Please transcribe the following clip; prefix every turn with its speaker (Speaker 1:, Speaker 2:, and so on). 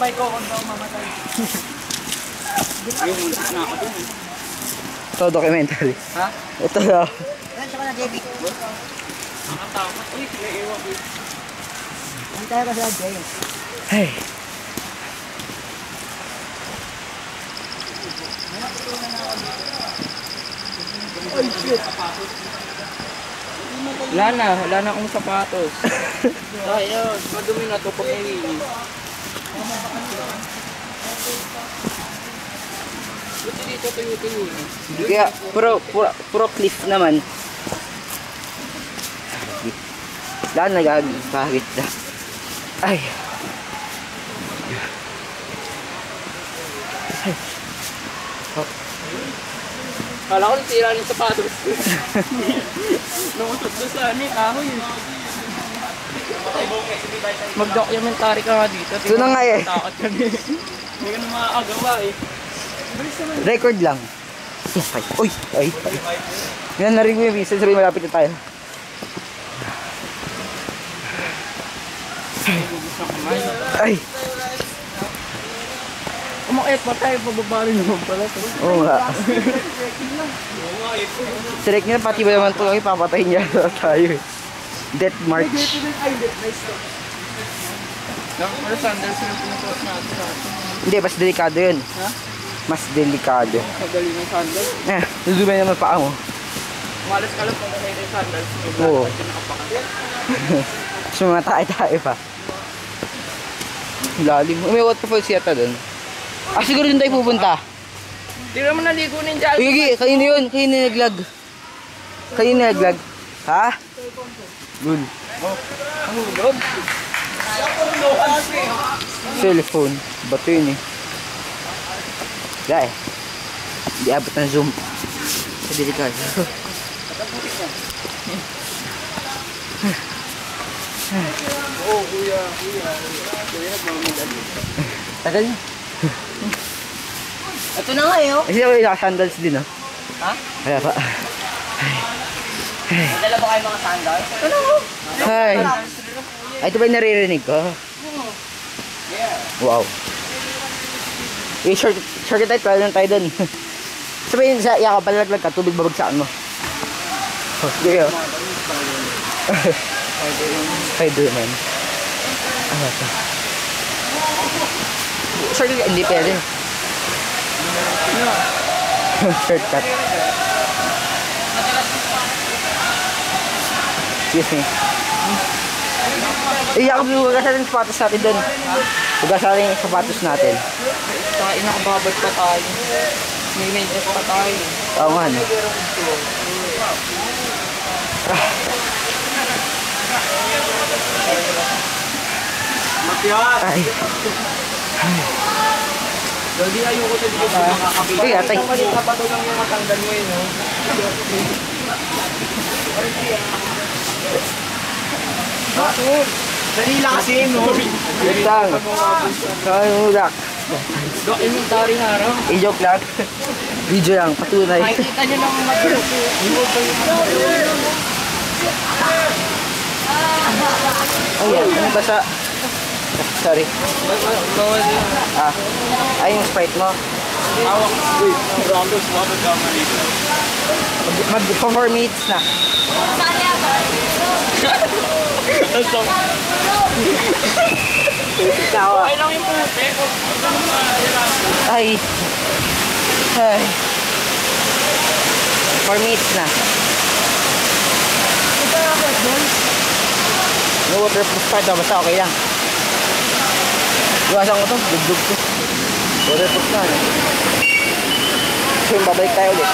Speaker 1: may kokon daw mamatay. Yung muntik na ako dun.
Speaker 2: Ito, documentary.
Speaker 1: Ha?
Speaker 2: Ito daw.
Speaker 3: Yan, tsaka na, JB.
Speaker 1: Nakatakot. Uy, sila ewan ko.
Speaker 3: Ang tayo ka sa Jay.
Speaker 2: Ay.
Speaker 3: Ay, shit.
Speaker 1: Wala na akong sapatos. Ayun, madumi na to pag nilinis. Buti dito tuyo-tuyo na.
Speaker 2: Kaya, puro cliff naman. Wala na gagi. Kahit na. Ay. Ay. Oh.
Speaker 1: Kala ko nasira ng sapatos. Namusot doon sa kahoy. Mag-documentary ka nga dito.
Speaker 2: Ito na nga eh.
Speaker 1: Takot ka din. Hindi ka na makakagawa eh.
Speaker 2: Record lang. Ay. Uy. Ay. Yan, narinig mo yung visa. Sabi malapit na tayo. Ay.
Speaker 1: Umakit pa tayo, pababa rin naman pala.
Speaker 2: Oo nga. Select nyo na pati ba naman ito kami papatayin niya tayo eh. Death March.
Speaker 1: Pero sandals na pinusuot natin.
Speaker 2: Hindi, mas delikado yun.
Speaker 1: Ha?
Speaker 2: Mas delikado.
Speaker 1: Kagali ng sandals.
Speaker 2: Dudumay naman paa mo.
Speaker 1: Umalas ka lang kung nasay ng sandals.
Speaker 2: Oo.
Speaker 1: Kasi nakapakat.
Speaker 2: So mga tae-tae pa. Lalim. May waterfalls yata doon. Ah, siguro doon tayo pupunta.
Speaker 1: Hindi naman naligo ng dyan.
Speaker 2: Uy, kanina yun. Kanina naglag. Kanina naglag. Ha? Good.
Speaker 1: Ang hulog.
Speaker 2: Cellphone. Bato yun eh. Gaya. Hindi abot ng zoom. Sa delikado.
Speaker 1: Oo, kuya. Kuya, nagmamagali.
Speaker 2: Tagal niya.
Speaker 3: Ito na nga eh, oh.
Speaker 2: Kasi ako yung sandals din oh.
Speaker 3: Ha?
Speaker 2: Kaya pa.
Speaker 3: Dala ba kayo mga sandals? Ano?
Speaker 2: Hi. Ay, ito ba yung naririnig ko? Wow. Eh, short tayo, pala lang tayo dun. Sabihin sa yakap, palaglag ka, tubig babagsakan mo. Oh, sige oh. Spider-Man. Ano ito? Shortcut, hindi pwede. Shortcut. Excuse me. Yakap, hugasan yung sapatos natin dun. Hugasan yung sapatos natin.
Speaker 1: Saka inakababad pa tayo. May maintenance pa tayo.
Speaker 2: Oo nga, no?
Speaker 1: Matiyat!
Speaker 2: Ay.
Speaker 1: Hindi ayoko sa dito makakapit.
Speaker 2: Uy, atay.
Speaker 1: Kanina pa to lang yung matanggal mo yun, no? Bakit? Dali lang kasi, no?
Speaker 2: Lutang. Kaya mulak.
Speaker 1: Documentary nga raw.
Speaker 2: I-joke lang. Video lang, patunay.
Speaker 1: Nakikita nyo lang matulog.
Speaker 2: Oh yan, ano ba sa... Sorry.
Speaker 1: Bawal yun.
Speaker 2: Ah, ay yung Sprite mo.
Speaker 1: Awak. Uy, Rambos, bakit ka malito?
Speaker 2: Mag 4 minutes na. Tawa.
Speaker 1: Okay lang yung puti.
Speaker 2: Ay. Ay. 4 minutes na. No waterproof pa ito, basta okay lang. Iwasan ko ito, dugdug ko. Waterproof na. So, babalik tayo ulit.